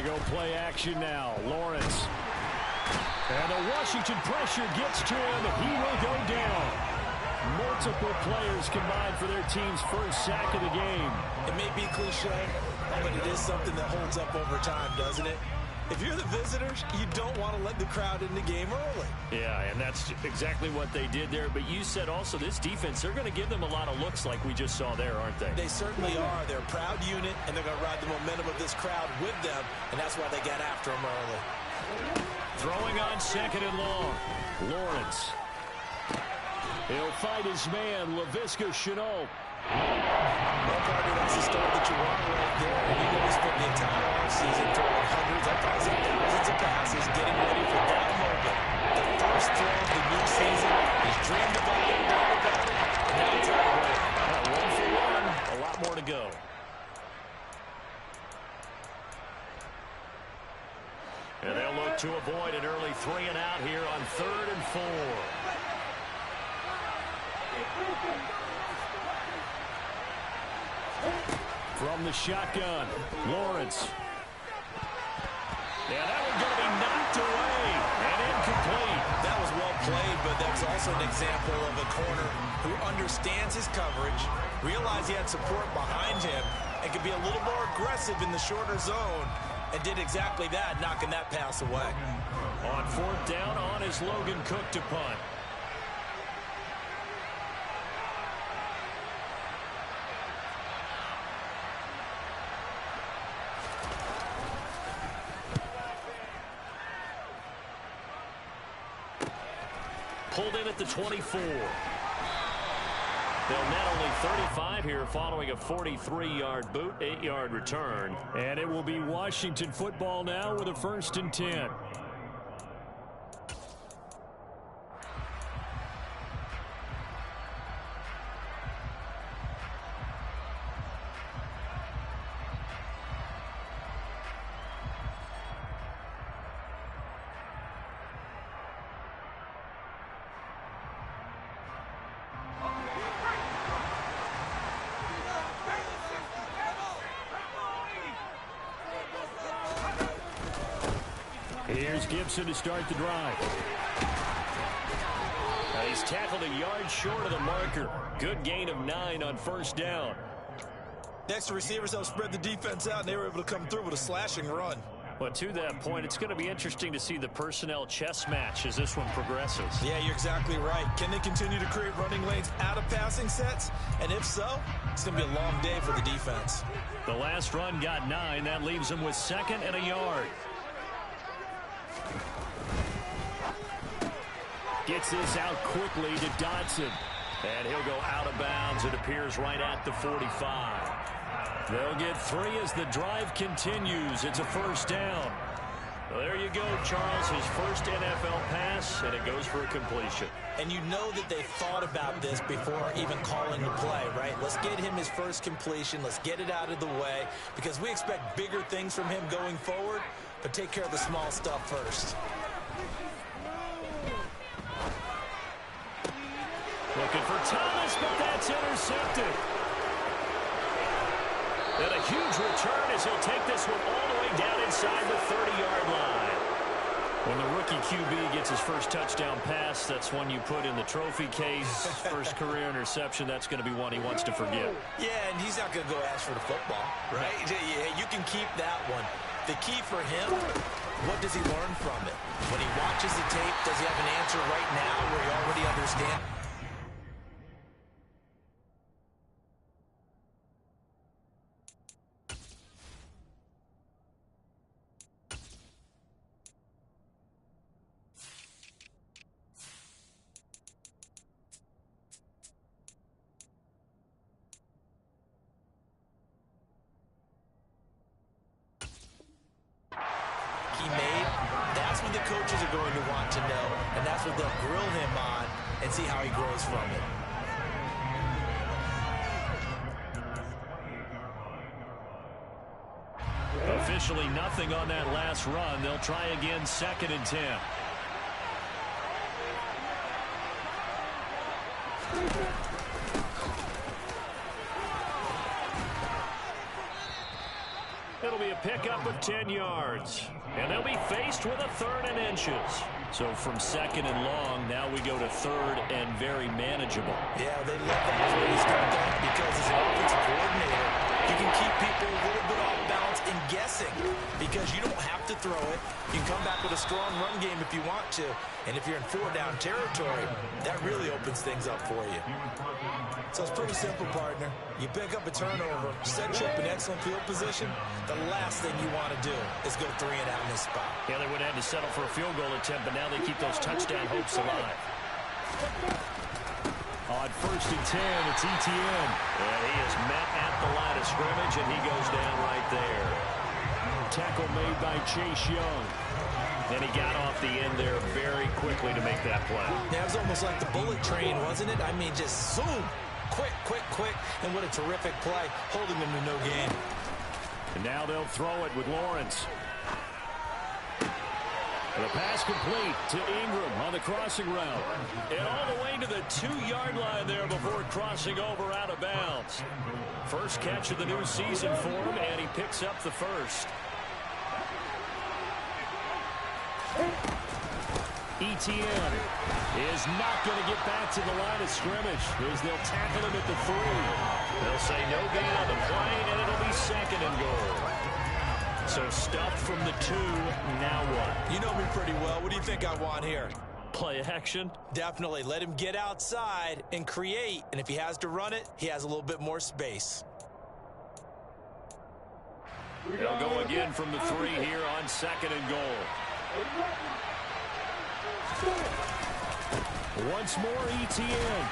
They go play action now. Lawrence. And the Washington pressure gets to him. He will go down. Multiple players combined for their team's first sack of the game. It may be cliche, but it is something that holds up over time, doesn't it? If you're the visitors, you don't want to let the crowd in the game early. Yeah, and that's exactly what they did there. But you said also this defense, they're going to give them a lot of looks like we just saw there, aren't they? They certainly are. They're a proud unit, and they're going to ride the momentum of this crowd with them, and that's why they got after them early. Throwing on second and long. Lawrence. He'll fight his man, Laviska Shenault. Well, partner, that's the start that you want right there. And you know he spent the entire offseason throwing hundreds, I thought thousands of passes, getting ready for that moment. The first throw of the new season. He's dreamed about it, and now it's on the way. 1 for 1. A lot more to go. And they'll look to avoid an early 3 and out here on 3rd and 4. From the shotgun, Lawrence. Yeah, that one's going to be knocked away and incomplete. That was well played, but that's also an example of a corner who understands his coverage, realized he had support behind him, and could be a little more aggressive in the shorter zone, and did exactly that, knocking that pass away. On 4th down, on is Logan Cook to punt. Pulled in at the 24. They'll net only 35 here following a 43-yard boot, 8-yard return. And it will be Washington football now with a 1st and 10. Here's Gibson to start the drive. He's tackled a yard short of the marker. Good gain of 9 on 1st down. Next, the receivers helped spread the defense out, and they were able to come through with a slashing run. But to that point, it's going to be interesting to see the personnel chess match as this one progresses. Yeah, you're exactly right. Can they continue to create running lanes out of passing sets? And if so, it's going to be a long day for the defense. The last run got 9. That leaves them with 2nd and a yard. Gets this out quickly to Dotson. And he'll go out of bounds. It appears right at the 45. They'll get 3 as the drive continues. It's a 1st down. Well, there you go, Charles. His first NFL pass, and it goes for a completion. And you know that they thought about this before even calling the play, right? Let's get him his first completion. Let's get it out of the way because we expect bigger things from him going forward, but take care of the small stuff first. Looking for Thomas, but that's intercepted. And a huge return as he'll take this one all the way down inside the 30-yard line. When the rookie QB gets his first touchdown pass, that's one you put in the trophy case. First career interception, that's going to be one he wants to forget. Yeah, and he's not going to go ask for the football, right? You can keep that one. The key for him, what does he learn from it? When he watches the tape, does he have an answer right now where he already understands? Coaches are going to want to know, and that's what they'll grill him on and see how he grows from it. Officially nothing on that last run. They'll try again, 2nd and 10. It'll be a pickup of 10 yards. And they'll be faced with a 3rd and inches. So from 2nd and long, now we go to 3rd and very manageable. Yeah, they love that phrase, don't they? Because as an offensive coordinator, you can keep people a little bit off balance and guessing because you don't have to throw it. You can come back with a strong run game if you want to. And if you're in 4-down territory, that really opens things up for you. So it's pretty simple, partner. You pick up a turnover, set you up in excellent field position. The last thing you want to do is go 3 and out in this spot. Yeah, they would have had to settle for a field goal attempt, but now they keep those touchdown hopes alive. On 1st and 10, it's Etienne. And he is met at the line of scrimmage, and he goes down right there. Tackle made by Chase Young. And he got off the end there very quickly to make that play. Yeah, it was almost like the bullet train, wasn't it? I mean, just zoom. Quick, quick, quick. And what a terrific play, holding them to no gain. And now they'll throw it with Lawrence. And the pass complete to Ingram on the crossing route. And all the way to the 2-yard line there before crossing over out of bounds. First catch of the new season for him, and he picks up the first. Etienne is not going to get back to the line of scrimmage as they'll tackle him at the 3. They'll say no gain on the play, and it'll be 2nd and goal. So stuffed from the 2, now what? You know me pretty well. What do you think I want here? Play action? Definitely. Let him get outside and create. And if he has to run it, he has a little bit more space. They'll go again from the 3 here on 2nd and goal. Once more, Etienne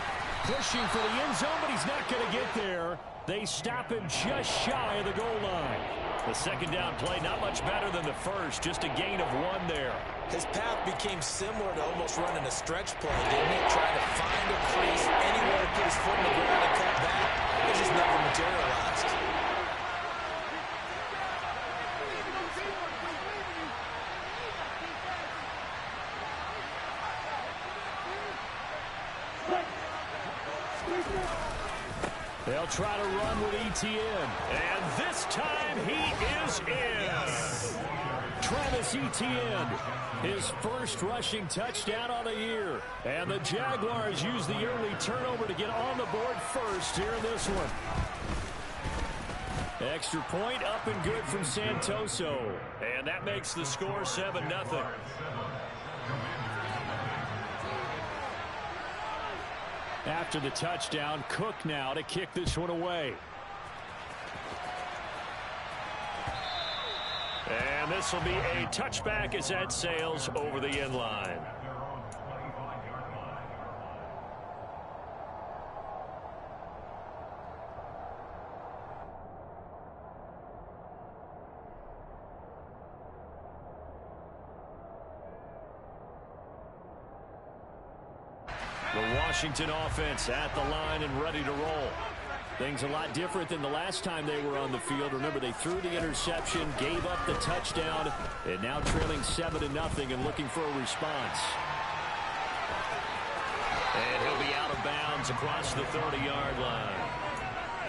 pushing for the end zone, but he's not going to get there. They stop him just shy of the goal line. The 2nd down play, not much better than the first, just a gain of 1 there. His path became similar to almost running a stretch play, didn't it? Trying to find a crease, anywhere to put his foot in the ground and cut back. It just never materialized. They'll try to run with Etienne. And this time he is in. Yes. Travis Etienne, his first rushing touchdown on the year. And the Jaguars use the early turnover to get on the board first here in this one. Extra point up and good from Santoso. And that makes the score 7-0. After the touchdown, Cook now to kick this one away. And this will be a touchback as that sails over the end line. The Washington offense at the line and ready to roll. Things a lot different than the last time they were on the field. Remember, they threw the interception, gave up the touchdown, and now trailing 7-0 and looking for a response. And he'll be out of bounds across the 30-yard line.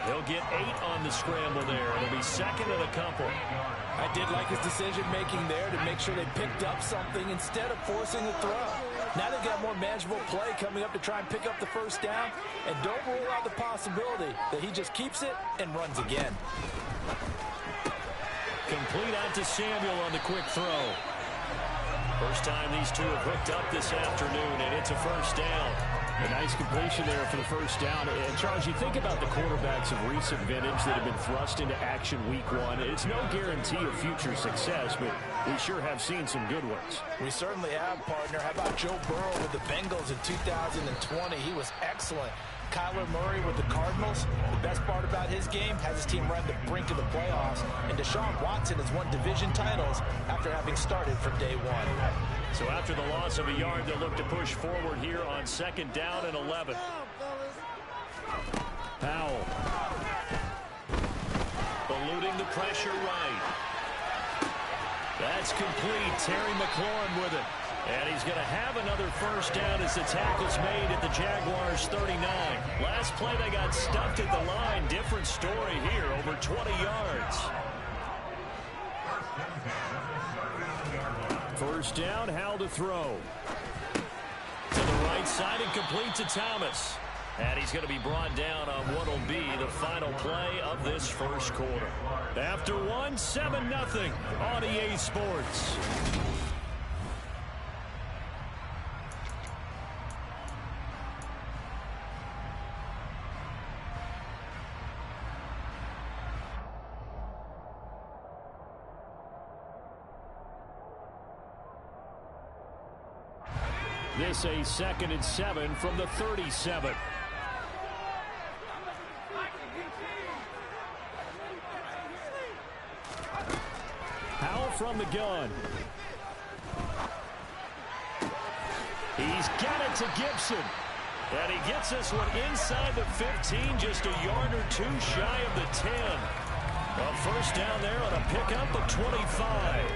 He'll get 8 on the scramble there. It'll be 2nd and a couple. I did like his decision-making there to make sure they picked up something instead of forcing the throw. Now they've got more manageable play coming up to try and pick up the first down. And don't rule out the possibility that he just keeps it and runs again. Complete out to Samuel on the quick throw. First time these two have hooked up this afternoon, and it's a first down. A nice completion there for the first down. And, Charles, you think about the quarterbacks of recent vintage that have been thrust into action week 1. It's no guarantee of future success, but we sure have seen some good ones. We certainly have, partner. How about Joe Burrow with the Bengals in 2020? He was excellent. Kyler Murray with the Cardinals. The best part about his game has his team right at the brink of the playoffs. And Deshaun Watson has won division titles after having started from day 1. So after the loss of a yard, they'll look to push forward here on 2nd down and 11. Powell. Eluding the pressure right. That's complete. Terry McLaurin with it. And he's going to have another first down as the tackle's made at the Jaguars 39. Last play they got stuffed at the line. Different story here, over 20 yards. First down, Howell to throw. To the right side and complete to Thomas. And he's going to be brought down on what will be the final play of this first quarter. After 7-0 on EA Sports. This a 2nd and 7 from the 37. Howell from the gun. He's got it to Gibson. And he gets this one inside the 15, just a yard or two shy of the 10. A first down there on a pickup of 25.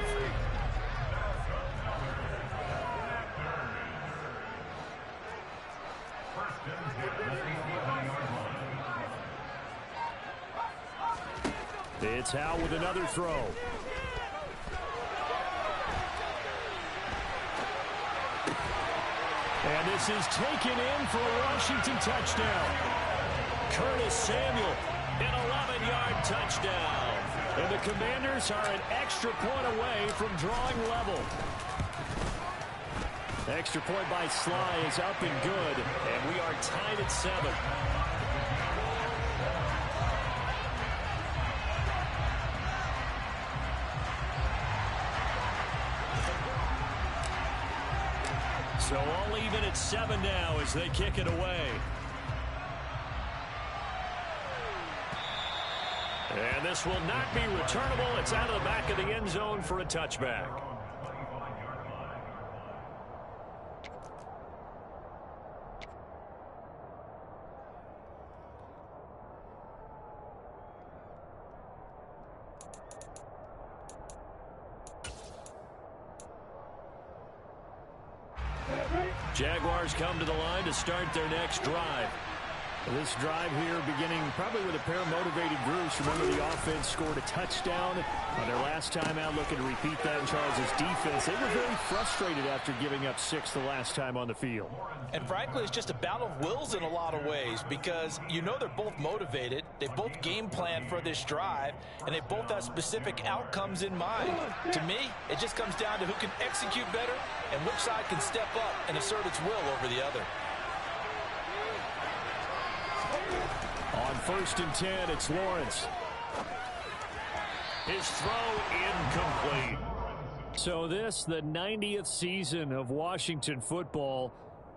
It's Howell with another throw. And this is taken in for a Washington touchdown. Curtis Samuel, an 11-yard touchdown. And the Commanders are an extra point away from drawing level. Extra point by Sly is up and good, and we are tied at 7. So all even at 7 now as they kick it away. And this will not be returnable. It's out of the back of the end zone for a touchback. Jaguars come to the line to start their next drive. This drive here beginning probably with a pair of motivated groups. Remember, the offense scored a touchdown on their last time out, looking to repeat that in Charles' defense. They were very frustrated after giving up 6 the last time on the field. And frankly, it's just a battle of wills in a lot of ways, because you know they're both motivated. They both game plan for this drive, and they both have specific outcomes in mind. To me, it just comes down to who can execute better and which side can step up and assert its will over the other. On 1st and 10, it's Lawrence. His throw incomplete. So this, the 90th season of Washington football.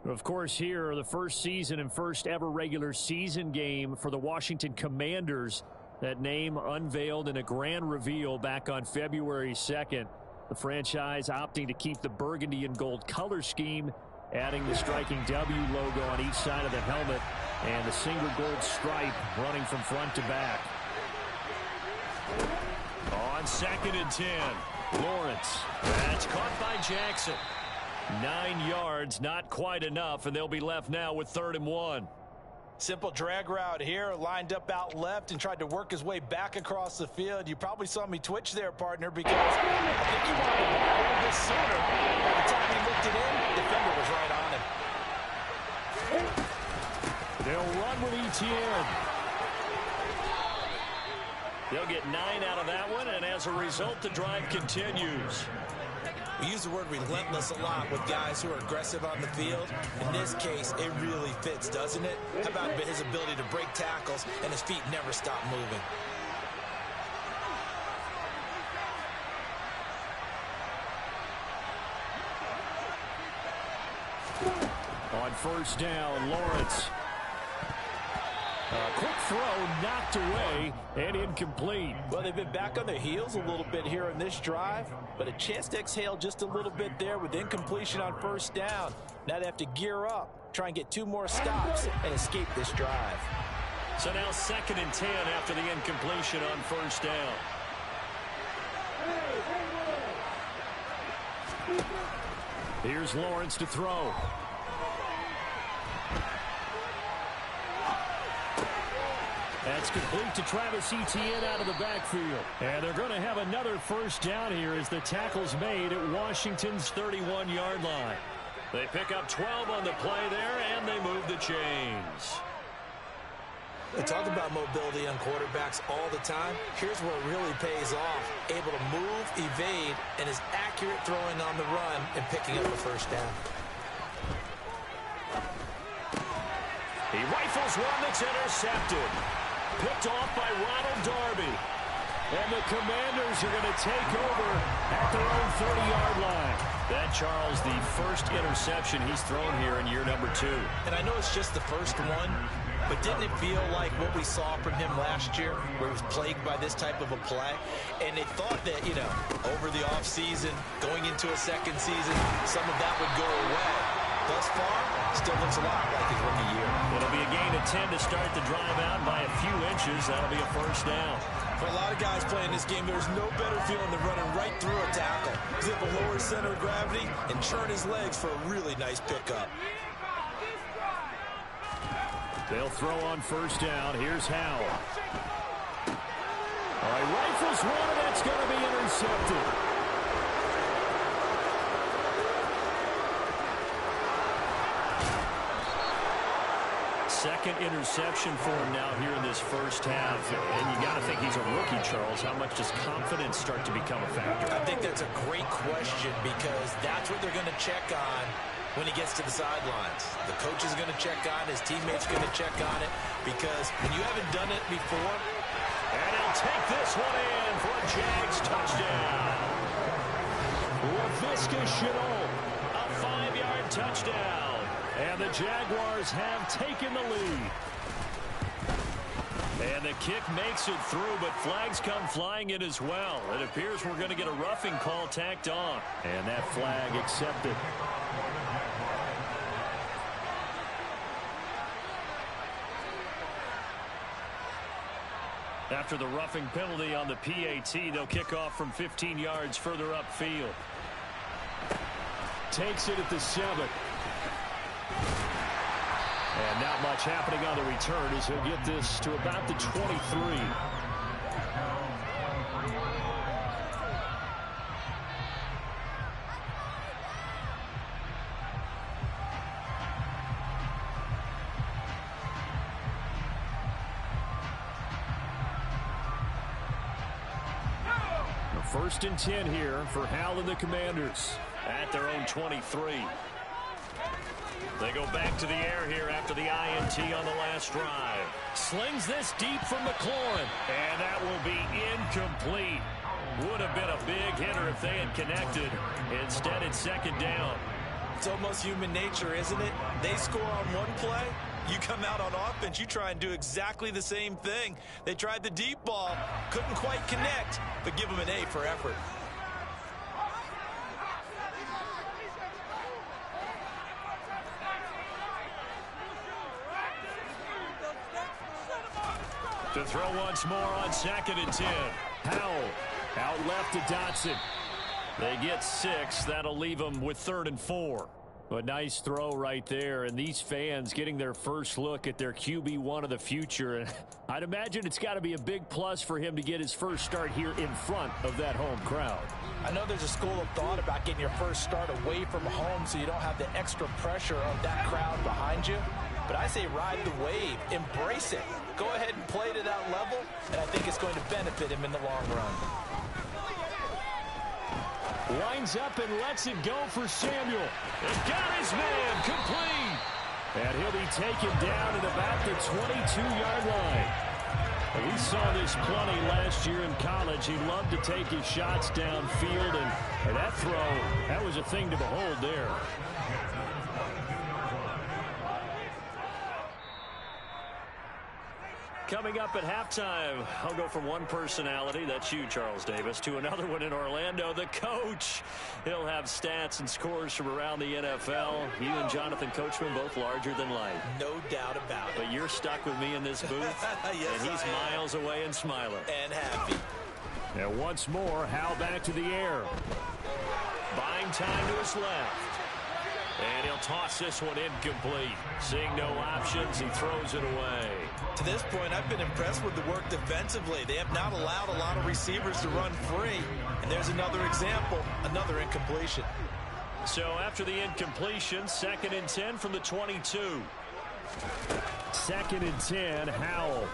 Of course, here, the first season and first ever regular season game for the Washington Commanders. That name unveiled in a grand reveal back on February 2nd. The franchise opting to keep the burgundy and gold color scheme, adding the striking W logo on each side of the helmet and the single gold stripe running from front to back. On 2nd and 10, Lawrence. That's caught by Jackson. 9 yards, not quite enough, and they'll be left now with 3rd and 1. Simple drag route here, lined up out left and tried to work his way back across the field. You probably saw me twitch there, partner, because I think he wanted to walk a little bit sooner. By the time he looked it in, the defender was right on him. They'll run with Etienne. They'll get 9 out of that one, and as a result, the drive continues. We use the word relentless a lot with guys who are aggressive on the field. In this case, it really fits, doesn't it? How about his ability to break tackles and his feet never stop moving? On 1st down, Lawrence. A quick throw knocked away and incomplete. Well, they've been back on their heels a little bit here in this drive, but a chance to exhale just a little bit there with incompletion on 1st down. Now they have to gear up, try and get 2 more stops and escape this drive. So now 2nd and 10 after the incompletion on 1st down. Here's Lawrence to throw. That's complete to Travis Etienne out of the backfield. And they're going to have another first down here as the tackle's made at Washington's 31-yard line. They pick up 12 on the play there, and they move the chains. They talk about mobility on quarterbacks all the time. Here's where it really pays off. Able to move, evade, and is accurate throwing on the run and picking up the first down. He rifles one that's intercepted. Picked off by Ronald Darby. And the Commanders are going to take over at their own 30-yard line. That, Charles, the first interception he's thrown here in year number 2. And I know it's just the first one, but didn't it feel like what we saw from him last year, where he was plagued by this type of a play? And they thought that, you know, over the offseason, going into a second season, some of that would go away. Thus far, still looks a lot like his rookie year. It'll be a gain of 10 to start the drive out by a few inches. That'll be a first down. For a lot of guys playing this game, there's no better feeling than running right through a tackle. Zip a lower center of gravity and churn his legs for a really nice pickup. They'll throw on first down. Here's Howell. All right, rifles one, and that's going to be intercepted. Second interception for him now here in this first half. And you got to think he's a rookie, Charles. How much does confidence start to become a factor? I think that's a great question because that's what they're going to check on when he gets to the sidelines. The coach is going to check on, his teammates are going to check on it, because when you haven't done it before. And he'll take this one in for a Jags touchdown. Laviska Shenault, a 5-yard touchdown. And the Jaguars have taken the lead. And the kick makes it through, but flags come flying in as well. It appears we're going to get a roughing call tacked on. And that flag accepted. After the roughing penalty on the PAT, they'll kick off from 15 yards further upfield. Takes it at the 7. And not much happening on the return as he'll get this to about the 23. First and 10 here for Howell and the Commanders at their own 23. They go back to the air here after the INT on the last drive. Slings this deep from McLaurin, and that will be incomplete. Would have been a big hitter if they had connected. Instead, it's second down. It's almost human nature, isn't it? They score on one play. You come out on offense, you try and do exactly the same thing. They tried the deep ball, couldn't quite connect, but give them an A for effort. To throw once more on second and 10. Howell out left to Dotson. They get 6. That'll leave them with 3rd and 4. A nice throw right there, and these fans getting their first look at their QB1 of the future. And I'd imagine it's got to be a big plus for him to get his first start here in front of that home crowd. I know there's a school of thought about getting your first start away from home so you don't have the extra pressure of that crowd behind you. But I say ride the wave, embrace it. Go ahead and play to that level, and I think it's going to benefit him in the long run. Lines up and lets it go for Samuel. He's got his man complete. And he'll be taken down at about the 22-yard line. We saw this plenty last year in college. He loved to take his shots downfield, and that throw, that was a thing to behold there. Coming up at halftime, I'll go from one personality, that's you, Charles Davis, to another one in Orlando, the coach. He'll have stats and scores from around the NFL. You and Jonathan Coachman both larger than life. No doubt about it. But you're stuck with me in this booth, yes, and he's miles away and smiling. And happy. And once more, Howell back to the air. Buying time to his left. And he'll toss this one incomplete. Seeing no options, he throws it away. To this point, I've been impressed with the work defensively. They have not allowed a lot of receivers to run free. And there's another example, another incompletion. So after the incompletion, 2nd and 10 from the 22. 2nd and 10, Howell.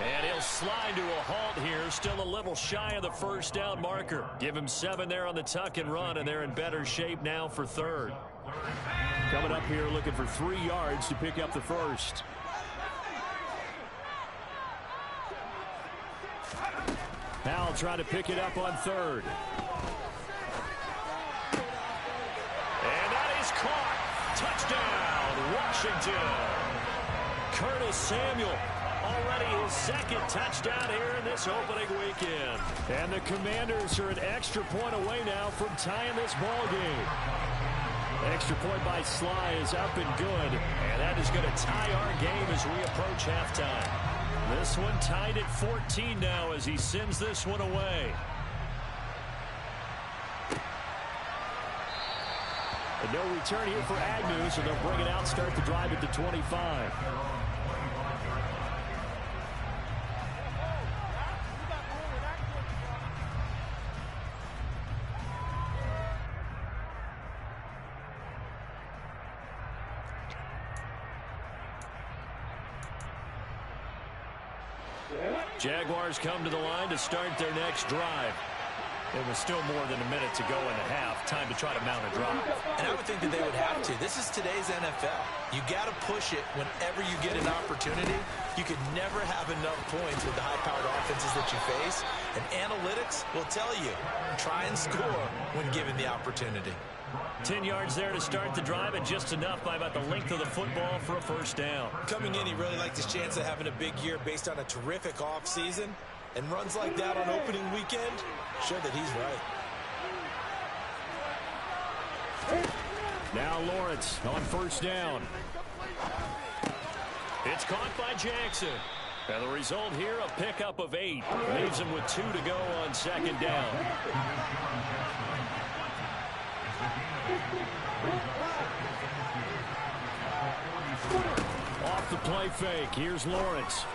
And he'll slide to a halt here, still a little shy of the first down marker. Give him 7 there on the tuck and run, and they're in better shape now for 3rd. Coming up here looking for 3 yards to pick up the first. Howell trying to pick it up on 3rd. And that is caught. Touchdown, Washington. Curtis Samuel. Already his 2nd touchdown here in this opening weekend. And the Commanders are an extra point away now from tying this ball game. Extra point by Sly is up and good. And that is going to tie our game as we approach halftime. This one tied at 14 now as he sends this one away. And no return here for Agnew, so they'll bring it out, start the drive at the 25. Jaguars come to the line to start their next drive. It was still more than a minute to go in the half. Time to try to mount a drive. And I would think that they would have to. This is today's NFL. You got to push it whenever you get an opportunity. You could never have enough points with the high-powered offenses that you face. And analytics will tell you, try and score when given the opportunity. 10 yards there to start the drive, and just enough by about the length of the football for a first down. Coming in, he really liked his chance of having a big year based on a terrific offseason. And runs like that on opening weekend show that he's right. Now Lawrence on first down. It's caught by Jackson. And the result here, a pickup of 8. Leaves him with 2 to go on 2nd down. Off the play fake. Here's Lawrence.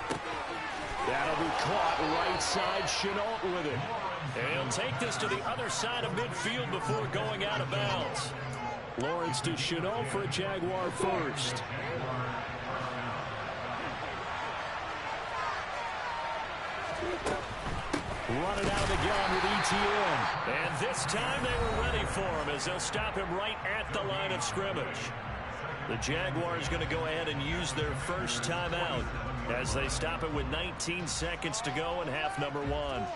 That'll be caught right side. Chenault with it. And he'll take this to the other side of midfield before going out of bounds. Lawrence to Chenault for a Jaguar first. Running out again with ETN. And this time they were ready for him as they'll stop him right at the line of scrimmage. The Jaguars going to go ahead and use their first timeout as they stop it with 19 seconds to go in half number 1.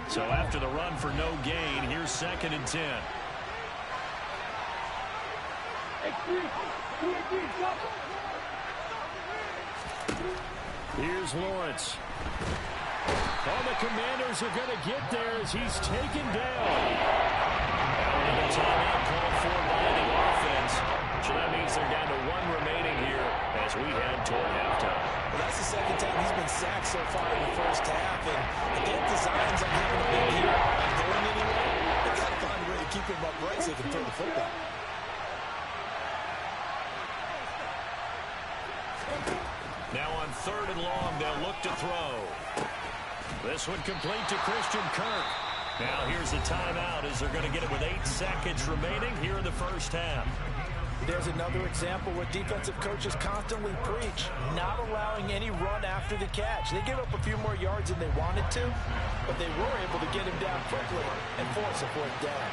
So after the run for no gain, here's 2nd and 10. Here's Lawrence. Oh, the Commanders are going to get there as he's taken down. And a timeout called for by the offense. So that means they're down to 1 remaining here as we head toward halftime. Well, that's the 2nd time he's been sacked so far in the first half. And if they have designs on having a big year and going anywhere, they've got to find a way to keep him upright so they can throw the football. Now on 3rd and long, they'll look to throw. This one complete to Christian Kirk. Now here's a timeout as they're going to get it with 8 seconds remaining here in the first half. There's another example where defensive coaches constantly preach not allowing any run after the catch. They give up a few more yards than they wanted to, but they were able to get him down quickly and force a 4th down.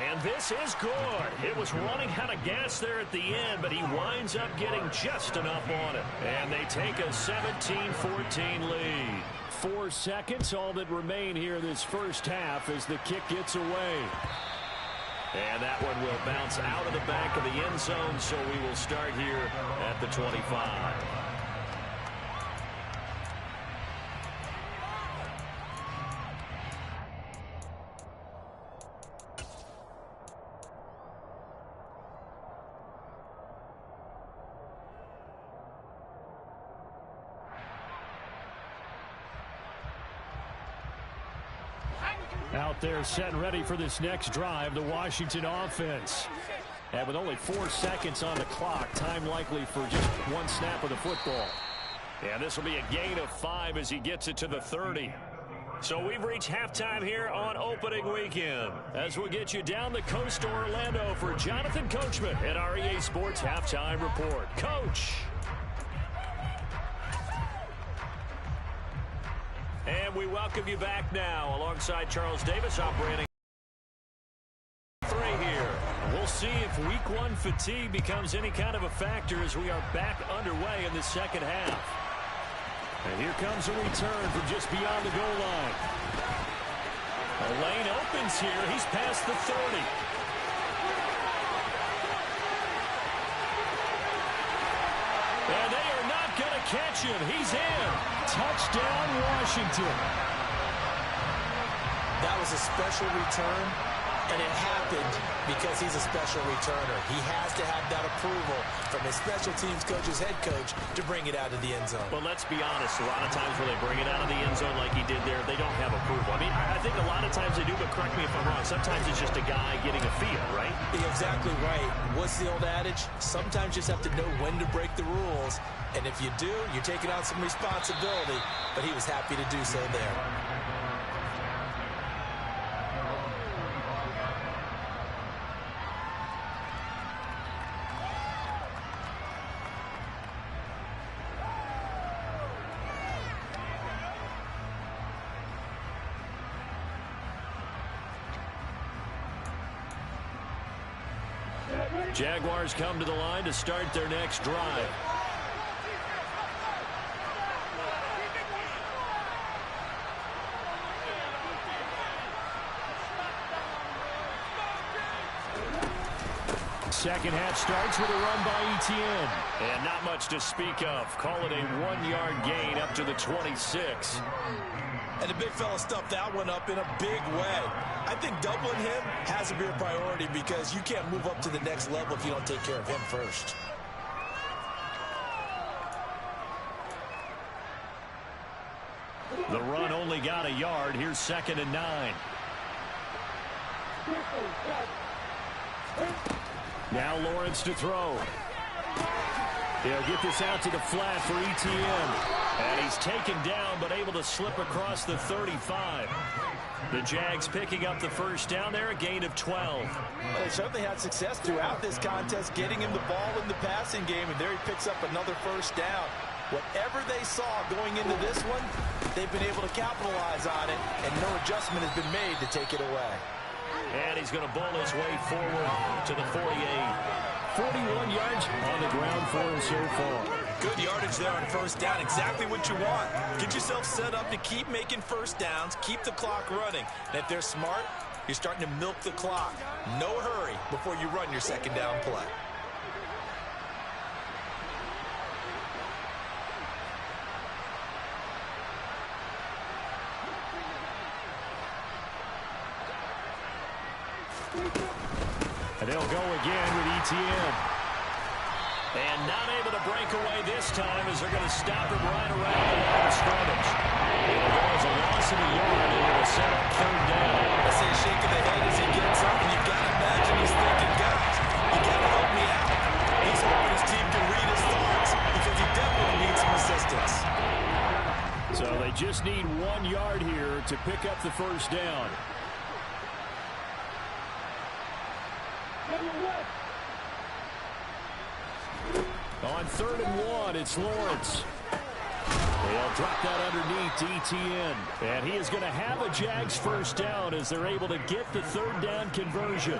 And this is good. It was running out of gas there at the end, but he winds up getting just enough on it. And they take a 17-14 lead. 4 seconds, all that remain here this first half as the kick gets away. And that one will bounce out of the back of the end zone, so we will start here at the 25. Out there set and ready for this next drive, the Washington offense. And with only 4 seconds on the clock, time likely for just one snap of the football. And this will be a gain of 5 as he gets it to the 30. So we've reached halftime here on opening weekend. As we'll get you down the coast to Orlando for Jonathan Coachman at our EA Sports Halftime Report. Coach! And we welcome you back now alongside Charles Davis operating 3 here. We'll see if week 1 fatigue becomes any kind of a factor as we are back underway in the second half. And here comes a return from just beyond the goal line. The lane opens here. He's past the 30. And they are not going to catch him. He's in. Touchdown, Washington. That was a special return, and it happened because he's a special returner. He has to have that approval from his special teams coach's head coach to bring it out of the end zone. But let's be honest, a lot of times when they bring it out of the end zone like he did there, they don't have approval. I mean, I think a lot of times they do, but correct me if I'm wrong. Sometimes it's just a guy getting a feel, right? You're exactly right. What's the old adage? Sometimes you just have to know when to break the rules. And if you do, you're taking on some responsibility. But he was happy to do so there. Jaguars come to the line to start their next drive. Second half starts with a run by Etienne. And not much to speak of. Call it a 1-yard gain up to the 26. And the big fella stuffed that one up in a big way. I think doubling him has to be a priority because you can't move up to the next level if you don't take care of him first. The run only got a yard. Here's 2nd and 9. Now Lawrence to throw. He'll get this out to the flat for Etienne. And he's taken down but able to slip across the 35. The Jags picking up the first down there, a gain of 12. Well, they certainly had success throughout this contest, getting him the ball in the passing game, and there he picks up another first down. Whatever they saw going into this one, they've been able to capitalize on it, and no adjustment has been made to take it away. And he's going to bowl his way forward to the 48. 41 yards on the ground for him so far. Good yardage there on first down. Exactly what you want. Get yourself set up to keep making first downs, keep the clock running. And if they're smart, you're starting to milk the clock. No hurry before you run your second down play. And they'll go again with Etienne. And not able to break away this time as they're going to stop him right around the line of scrimmage. It'll go as a loss of a yard, and it'll set up 3rd down. I say shaking the head as he gets up, and you've got to imagine he's thinking, guys, you got to help me out. He's hoping his team can read his thoughts because he definitely needs some assistance. So they just need 1 yard here to pick up the first down. On 3rd and 1, it's Lawrence. They'll drop that underneath to Etienne. And he is going to have a Jags first down as they're able to get the 3rd down conversion.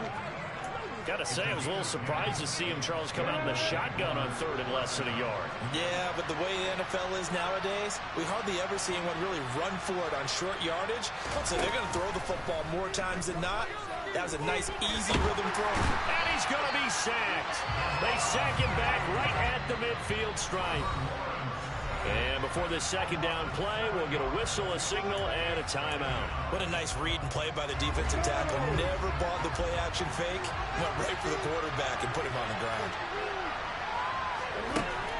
Got to say, I was a little surprised to see him, Charles, come out in the shotgun on 3rd and less than a yard. Yeah, but the way the NFL is nowadays, we hardly ever see anyone really run for it on short yardage. So they're going to throw the football more times than not. That was a nice, easy rhythm throw. And he's going to be sacked. They sack him back right at the midfield stripe. And before this second down play, we'll get a whistle, a signal, and a timeout. What a nice read and play by the defensive tackle. Never bought the play-action fake. Went right for the quarterback and put him on the ground.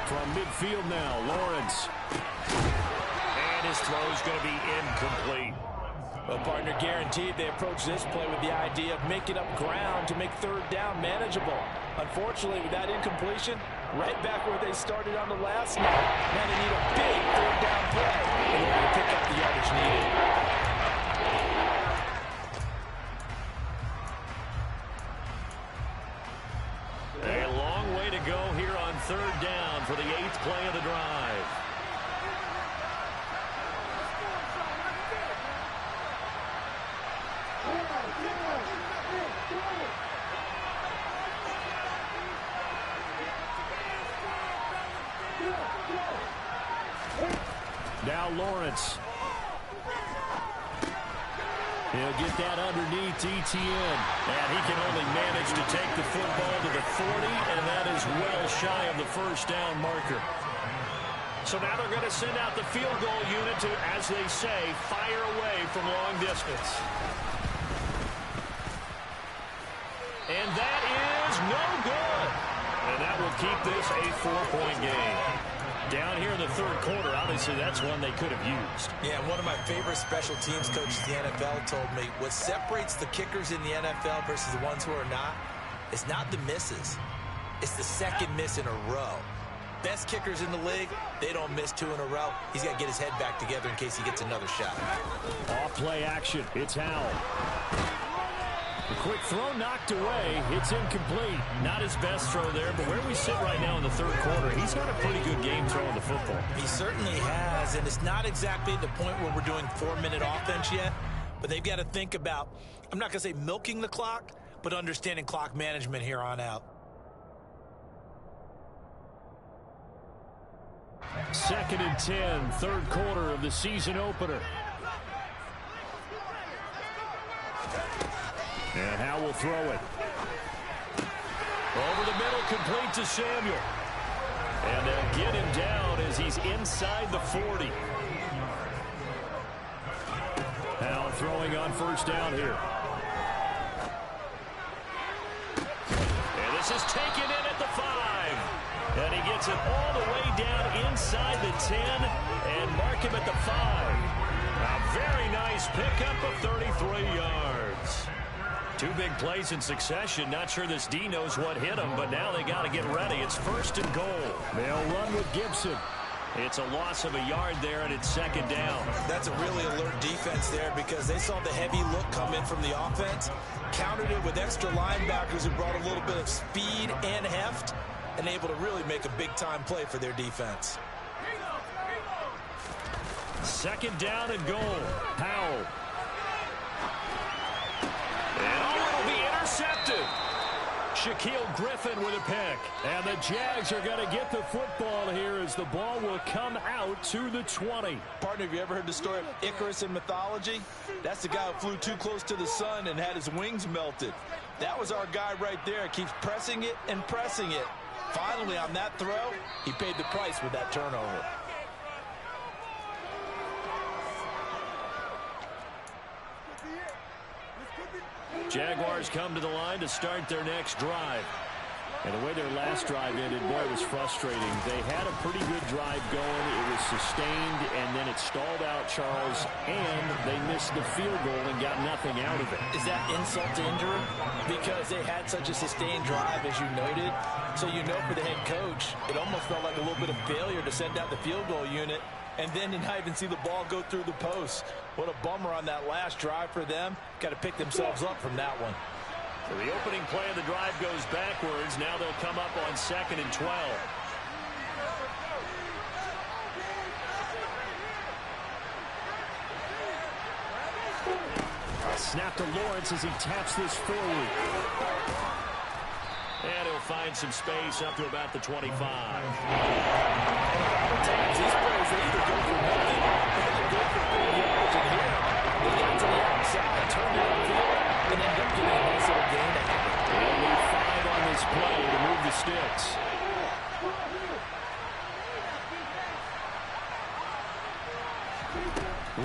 From midfield now, Lawrence. And his throw is going to be incomplete. Well, partner, guaranteed they approach this play with the idea of making up ground to make third down manageable. Unfortunately, with that incompletion, right back where they started on the last snap. Now they need a big third down play in order to pick up the yardage needed. A long way to go here on third down for the 8th play of the drive. Now Lawrence. He'll get that underneath Etienne. And he can only manage to take the football to the 40, and that is well shy of the first down marker. So now they're going to send out the field goal unit to, as they say, fire away from long distance. And that is no good. And that will keep this a 4-point game. Down here in the third quarter, obviously that's one they could have used. Yeah, one of my favorite special teams coaches in the NFL told me what separates the kickers in the NFL versus the ones who are not is not the misses. It's the second miss in a row. Best kickers in the league, they don't miss 2 in a row. He's got to get his head back together in case he gets another shot. Off play action. It's Howell. The quick throw knocked away. It's incomplete. Not his best throw there, but where we sit right now in the third quarter, he's got a pretty good game throwing the football. He certainly has, and it's not exactly the point where we're doing 4-minute offense yet, but they've got to think about, I'm not going to say milking the clock, but understanding clock management here on out. 2nd and 10, third quarter of the season opener. And Howe will throw it. Over the middle, complete to Samuel. And they'll get him down as he's inside the 40. Howe throwing on first down here. And this is taken in at the 5. And he gets it all the way down inside the 10 and mark him at the 5. A very nice pickup of 33 yards. 2 big plays in succession. Not sure this D knows what hit him, but now they got to get ready. It's 1st and goal. They'll run with Gibson. It's a loss of a yard there, and it's 2nd down. That's a really alert defense there because they saw the heavy look come in from the offense, countered it with extra linebackers who brought a little bit of speed and heft, and able to really make a big-time play for their defense. 2nd down and goal. Powell. And it'll be intercepted. Shaquille Griffin with a pick. And the Jags are going to get the football here as the ball will come out to the 20. Partner, have you ever heard the story of Icarus in mythology? That's the guy who flew too close to the sun and had his wings melted. That was our guy right there. Keeps pressing it and pressing it. Finally, on that throw, he paid the price with that turnover. Jaguars come to the line to start their next drive. And the way their last drive ended, boy, it was frustrating. They had a pretty good drive going. It was sustained, and then it stalled out, Charles, and they missed the field goal and got nothing out of it. Is that insult to injury? Because they had such a sustained drive, as you noted. So you know for the head coach, it almost felt like a little bit of failure to send out the field goal unit and then to not even see the ball go through the post. What a bummer on that last drive for them. Got to pick themselves up from that one. So the opening play of the drive goes backwards. Now they'll come up on 2nd and 12. Snap to Lawrence as he taps this forward. And he'll find some space up to about the 25. These plays, they either go for nothing or they go for 4 yards. And here, they got to the outside, turned it upfield, and ended up getting a nice little gain out of it. Only 5 on this play to move the sticks.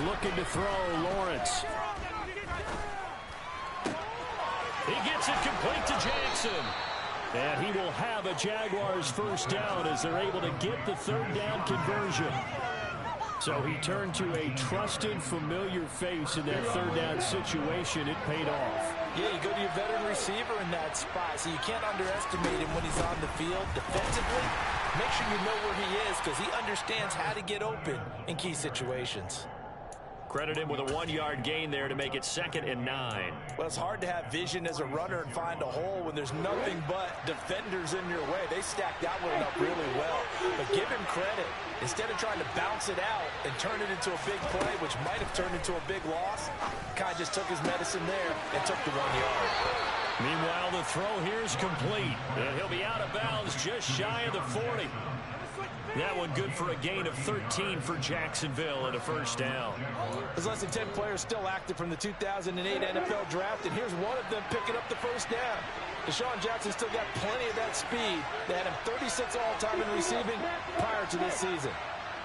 Looking to throw, Lawrence. He gets it complete to Jackson. And he will have a Jaguars first down as they're able to get the 3rd down conversion. So he turned to a trusted, familiar face in that third down situation. It paid off. Yeah, you go to your veteran receiver in that spot, so you can't underestimate him when he's on the field. Defensively, make sure you know where he is because he understands how to get open in key situations. Credit him with a 1-yard gain there to make it 2nd and 9. Well, it's hard to have vision as a runner and find a hole when there's nothing but defenders in your way. They stacked that one up really well. But give him credit. Instead of trying to bounce it out and turn it into a big play, which might have turned into a big loss, Kai just took his medicine there and took the 1 yard. Meanwhile, the throw here is complete. And he'll be out of bounds just shy of the 40. That one good for a gain of 13 for Jacksonville and a first down. There's less than 10 players still active from the 2008 NFL Draft, and here's one of them picking up the first down. Deshaun Jackson still got plenty of that speed. They had him 36 all-time in receiving prior to this season.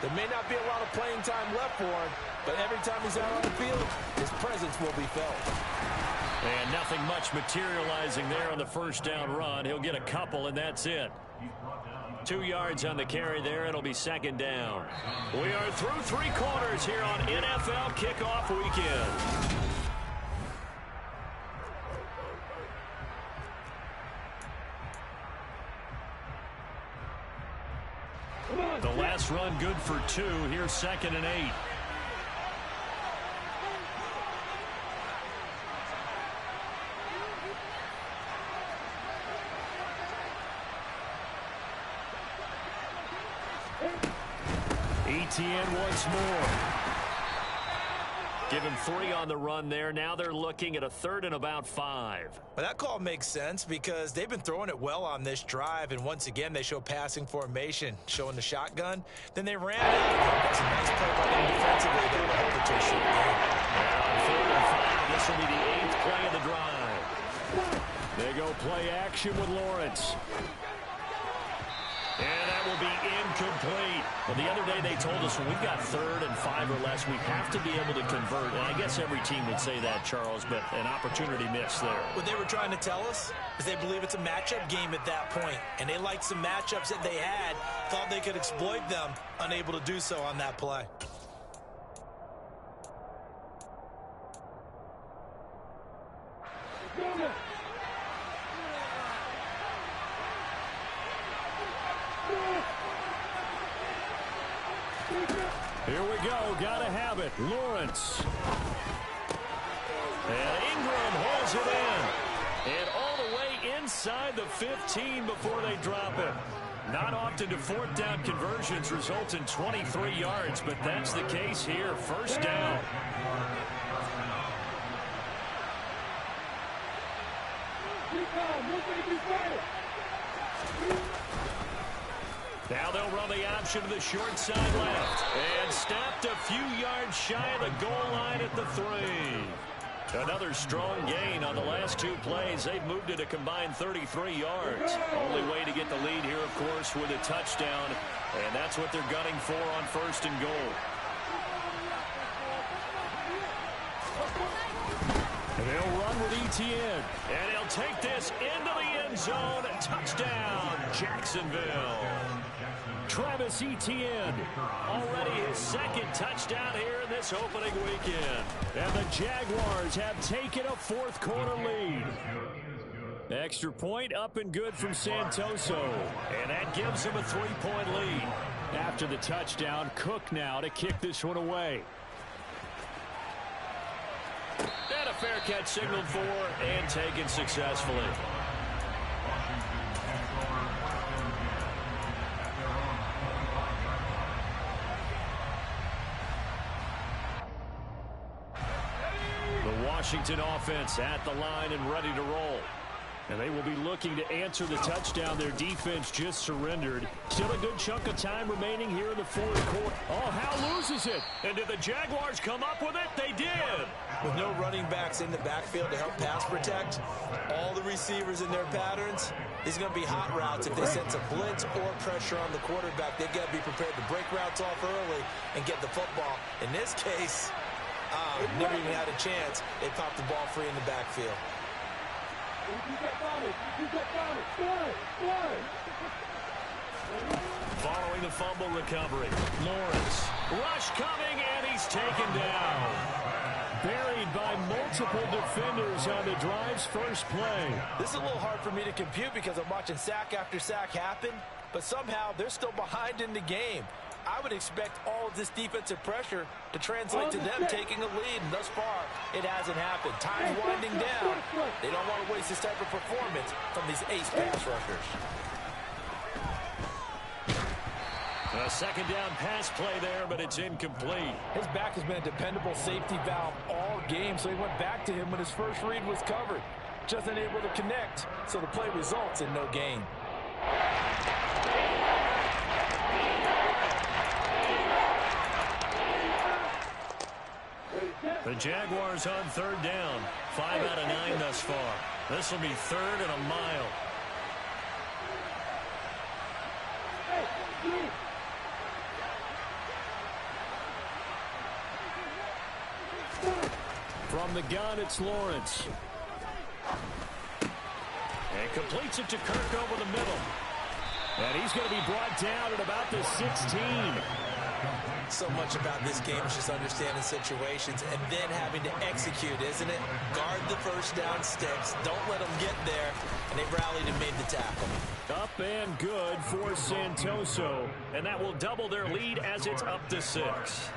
There may not be a lot of playing time left for him, but every time he's out on the field, his presence will be felt. And nothing much materializing there on the first down run. He'll get a couple, and that's it. 2 yards on the carry there. It'll be 2nd down. We are through 3 quarters here on NFL Kickoff Weekend. The last run good for 2. Here's 2nd and 8. ETN once more. Give him 3 on the run there. Now they're looking at a 3rd and about 5. Well, that call makes sense because they've been throwing it well on this drive, and once again they show passing formation, showing the shotgun. Then they ran it. That's a nice play by them defensively. They will hold it to a short game. On 3rd and 5, this will be the 8th play of the drive. They go play action with Lawrence. And that will be incomplete. Well, the other day they told us when we've got 3rd and 5 or less, we have to be able to convert. And I guess every team would say that, Charles, but an opportunity missed there. What they were trying to tell us is they believe it's a matchup game at that point. And they liked some matchups that they had, thought they could exploit them, unable to do so on that play. Here we go. Gotta have it. Lawrence. And Ingram holds it in. And all the way inside the 15 before they drop it. Not often do 4th down conversions result in 23 yards, but that's the case here. First down. Now they'll run the option to the short side left. And snapped a few yards shy of the goal line at the 3. Another strong gain on the last 2 plays. They've moved it a combined 33 yards. Only way to get the lead here, of course, with a touchdown. And that's what they're gunning for on 1st and goal. They'll run with ETN. And he'll take this into the end zone. Touchdown, Jacksonville. Travis Etienne, already his 2nd touchdown here in this opening weekend. And the Jaguars have taken a 4th quarter lead. Extra point up and good from Santoso. And that gives him a 3-point lead. After the touchdown, Cook now to kick this one away. And a fair catch signaled for and taken successfully. Washington offense at the line and ready to roll. And they will be looking to answer the touchdown their defense just surrendered. Still a good chunk of time remaining here in the 4th quarter. Oh, Howe loses it. And did the Jaguars come up with it? They did. With no running backs in the backfield to help pass protect, all the receivers in their patterns, these are going to be hot routes. If they sense a blitz or pressure on the quarterback, they've got to be prepared to break routes off early and get the football. In this case, never even had a chance. They popped the ball free in the backfield. Following the fumble recovery. Lawrence. Rush coming, and he's taken down. Buried by multiple defenders on the drive's first play. This is a little hard for me to compute because I'm watching sack after sack happen, but somehow they're still behind in the game. I would expect all of this defensive pressure to translate to them taking a lead, and thus far, it hasn't happened. Time's winding down. They don't want to waste this type of performance from these ace pass rushers. A second down pass play there, but it's incomplete. His back has been a dependable safety valve all game, so he went back to him when his first read was covered. Just unable to connect, so the play results in no gain. The Jaguars on third down. 5 out of 9 thus far. This will be third and a mile. From the gun, it's Lawrence. And completes it to Kirk over the middle. And he's going to be brought down at about the 16. So much about this game is just understanding situations and then having to execute, isn't it? Guard the first down sticks. Don't let them get there. And they rallied and made the tackle. Up and good for Santoso. And that will double their lead as it's up to 6.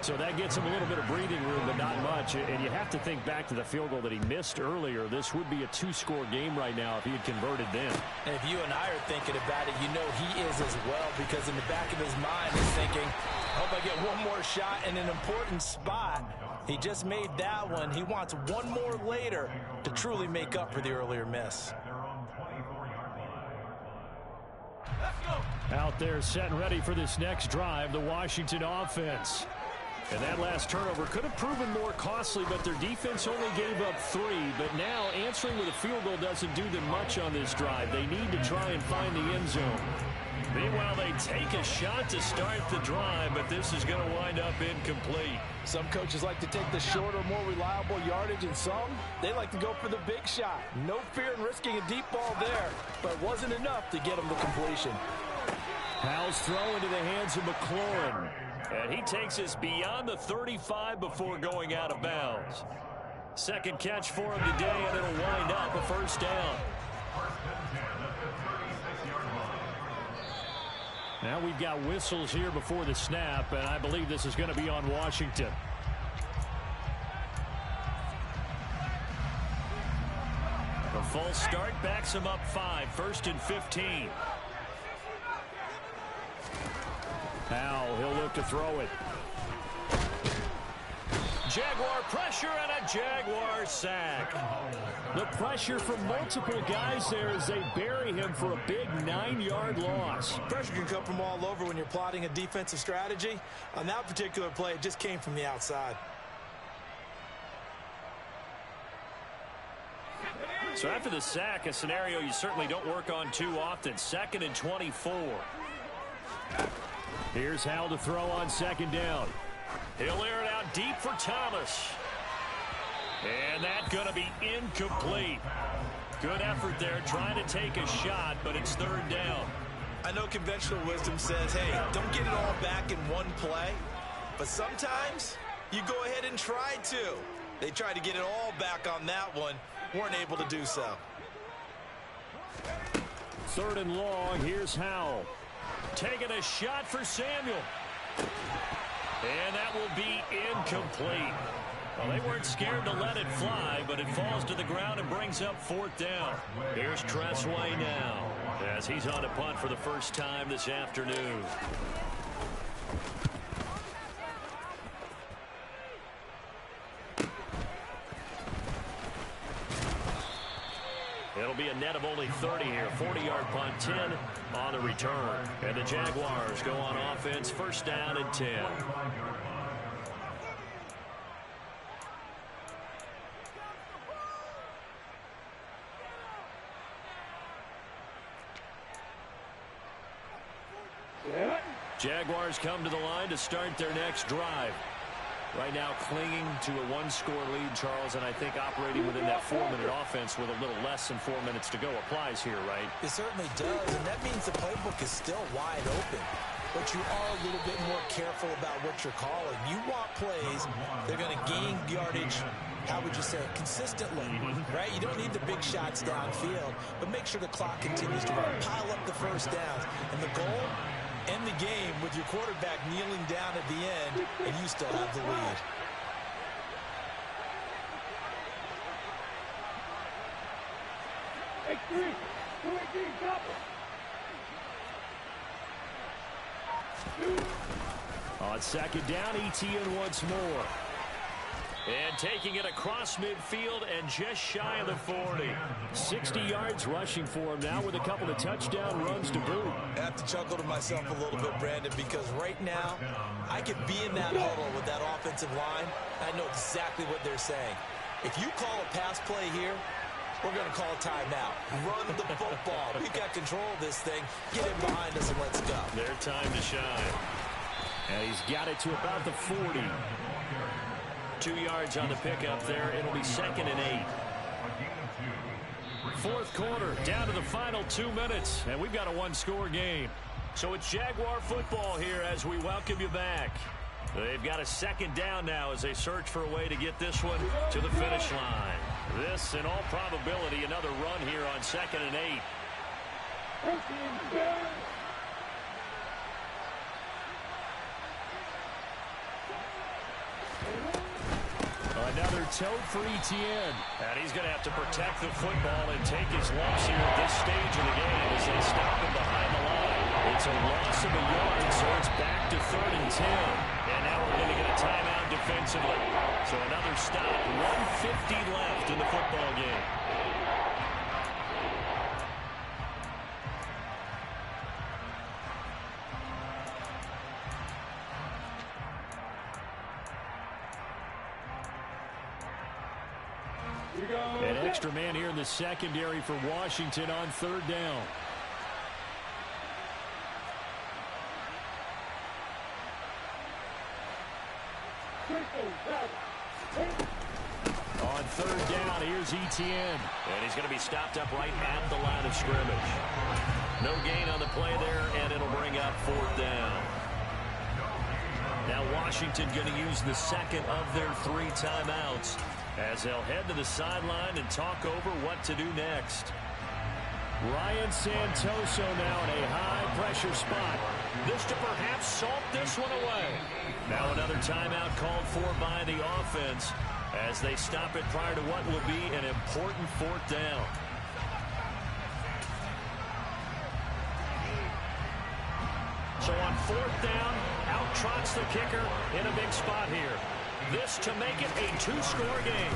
So that gets him a little bit of breathing room, but not much. And you have to think back to the field goal that he missed earlier. This would be a 2-score game right now if he had converted then. And if you and I are thinking about it, you know he is as well, because in the back of his mind he's thinking, hope I get one more shot in an important spot. He just made that one. He wants one more later to truly make up for the earlier miss. Out there set and ready for this next drive, the Washington offense. And that last turnover could have proven more costly, but their defense only gave up 3. But now answering with a field goal doesn't do them much on this drive. They need to try and find the end zone. Meanwhile, they take a shot to start the drive, but this is going to wind up incomplete. Some coaches like to take the shorter, more reliable yardage, and some, they like to go for the big shot. No fear in risking a deep ball there, but it wasn't enough to get them to completion. Powell's throw into the hands of McLaurin. And he takes us beyond the 35 before going out of bounds. Second catch for him today, and it'll wind up a first down. Now we've got whistles here before the snap, and I believe this is going to be on Washington. The false start backs him up 5, 1st and 15. Now he'll look to throw it. Jaguar pressure and a Jaguar sack. The pressure from multiple guys there as they bury him for a big 9-yard loss. Pressure can come from all over when you're plotting a defensive strategy. On that particular play, it just came from the outside. So after the sack, a scenario you certainly don't work on too often. 2nd and 24. Here's Howell to throw on 2nd down. He'll air it out deep for Thomas. And that's going to be incomplete. Good effort there trying to take a shot, but it's 3rd down. I know conventional wisdom says, hey, don't get it all back in one play. But sometimes you go ahead and try to. They tried to get it all back on that one. Weren't able to do so. 3rd and long. Here's Howell. Taking a shot for Samuel. And that will be incomplete. Well, they weren't scared to let it fly, but it falls to the ground and brings up 4th down. Here's Tressway now as he's on a punt for the first time this afternoon. It'll be a net of only 30 here. 40-yard punt, 10 on the return. And the Jaguars go on offense, 1st down and 10. Jaguars come to the line to start their next drive. Right now clinging to a one-score lead, Charles, and I think operating within that 4-minute offense with a little less than 4 minutes to go applies here, right? It certainly does, and that means the playbook is still wide open. But you are a little bit more careful about what you're calling. You want plays, they're going to gain yardage, how would you say it, consistently, right? You don't need the big shots downfield, but make sure the clock continues to run. Pile up the first downs. And the goal, end the game with your quarterback kneeling down at the end, and you still have the lead. On second down, ETN once more. And taking it across midfield and just shy of the 40. 60 yards rushing for him now with a couple of touchdown runs to boot. I have to chuckle to myself a little bit, Brandon, because right now I could be in that huddle with that offensive line. I know exactly what they're saying. If you call a pass play here, we're going to call a timeout. Run the football. We've got control of this thing. Get in behind us and let's go. Their time to shine. And he's got it to about the 40. 2 yards on the pickup there. It'll be 2nd and 8. Fourth quarter, down to the final 2 minutes, and we've got a one-score game. So it's Jaguar football here as we welcome you back. They've got a second down now as they search for a way to get this one to the finish line. This, in all probability, another run here on 2nd and 8. Another tote for ETN. And he's going to have to protect the football and take his lumps here at this stage of the game as they stop him behind the line. It's a loss of a yard, so it's back to 3rd and 10. And now we're going to get a timeout defensively. So another stop, 1:50 left in the football game. An extra man here in the secondary for Washington on 3rd down. On 3rd down, here's ETN. And he's going to be stopped up right at the line of scrimmage. No gain on the play there, and it'll bring up 4th down. Now Washington going to use the second of their 3 timeouts as they'll head to the sideline and talk over what to do next. Ryan Santoso now in a high-pressure spot. This to perhaps salt this one away. Now another timeout called for by the offense as they stop it prior to what will be an important 4th down. So on 4th down, out trots the kicker in a big spot here. This to make it a 2-score game.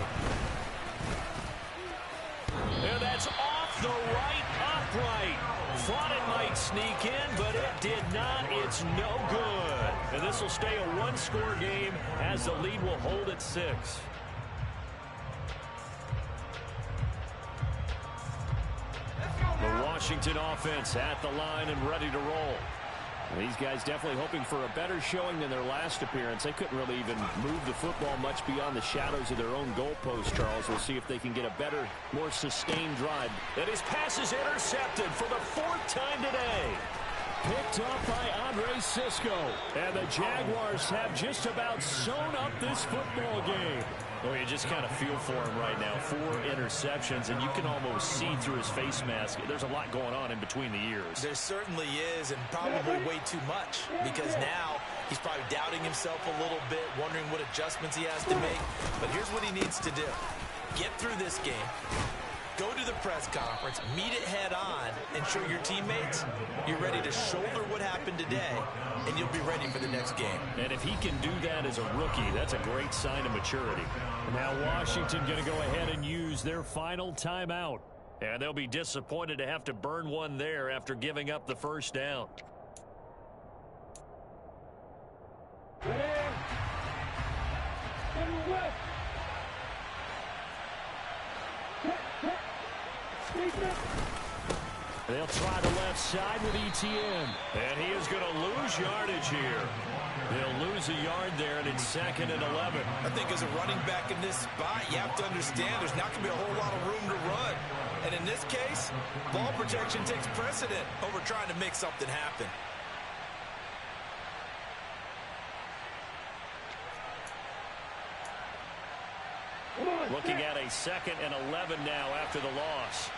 And that's off the right upright. Thought it might sneak in, but it did not. It's no good. And this will stay a 1-score game as the lead will hold at 6. The Washington offense at the line and ready to roll. These guys definitely hoping for a better showing than their last appearance. They couldn't really even move the football much beyond the shadows of their own goalpost, Charles. We'll see if they can get a better, more sustained drive. And his pass is intercepted for the 4th time today. Picked up by Andre Sisco. And the Jaguars have just about sewn up this football game. Well, you just kind of feel for him right now. 4 interceptions, and you can almost see through his face mask. There's a lot going on in between the ears. There certainly is, and probably way too much, because now he's probably doubting himself a little bit, wondering what adjustments he has to make. But here's what he needs to do. Get through this game. Go to the press conference, meet it head on, and show your teammates you're ready to shoulder what happened today, and you'll be ready for the next game. And if he can do that as a rookie, that's a great sign of maturity. Now Washington going to go ahead and use their final timeout. And they'll be disappointed to have to burn one there after giving up the 1st down. They'll try the left side with ETN. And he is going to lose yardage here. They'll lose a yard there, and it's 2nd and 11. I think as a running back in this spot, you have to understand there's not going to be a whole lot of room to run. And in this case, ball protection takes precedent over trying to make something happen. Looking at a 2nd and 11 now after the loss.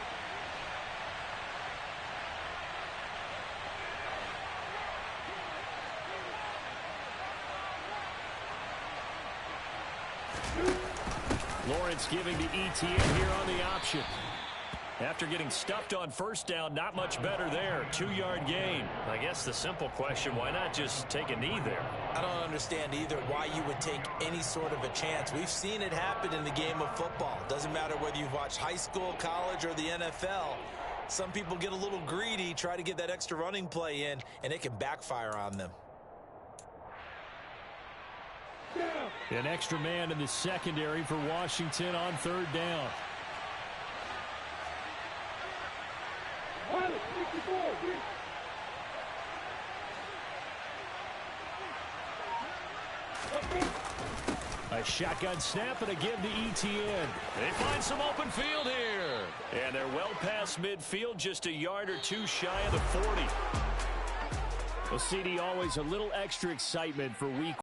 Lawrence giving to ETN here on the option. After getting stuffed on first down, not much better there. 2-yard gain. I guess the simple question, why not just take a knee there? I don't understand either why you would take any sort of a chance. We've seen it happen in the game of football. Doesn't matter whether you've watched high school, college, or the NFL. Some people get a little greedy, try to get that extra running play in, and it can backfire on them. An extra man in the secondary for Washington on 3rd down. A shotgun snap and again to ETN. They find some open field here. And they're well past midfield, just a yard or two shy of the 40. Well, CD, always a little extra excitement for week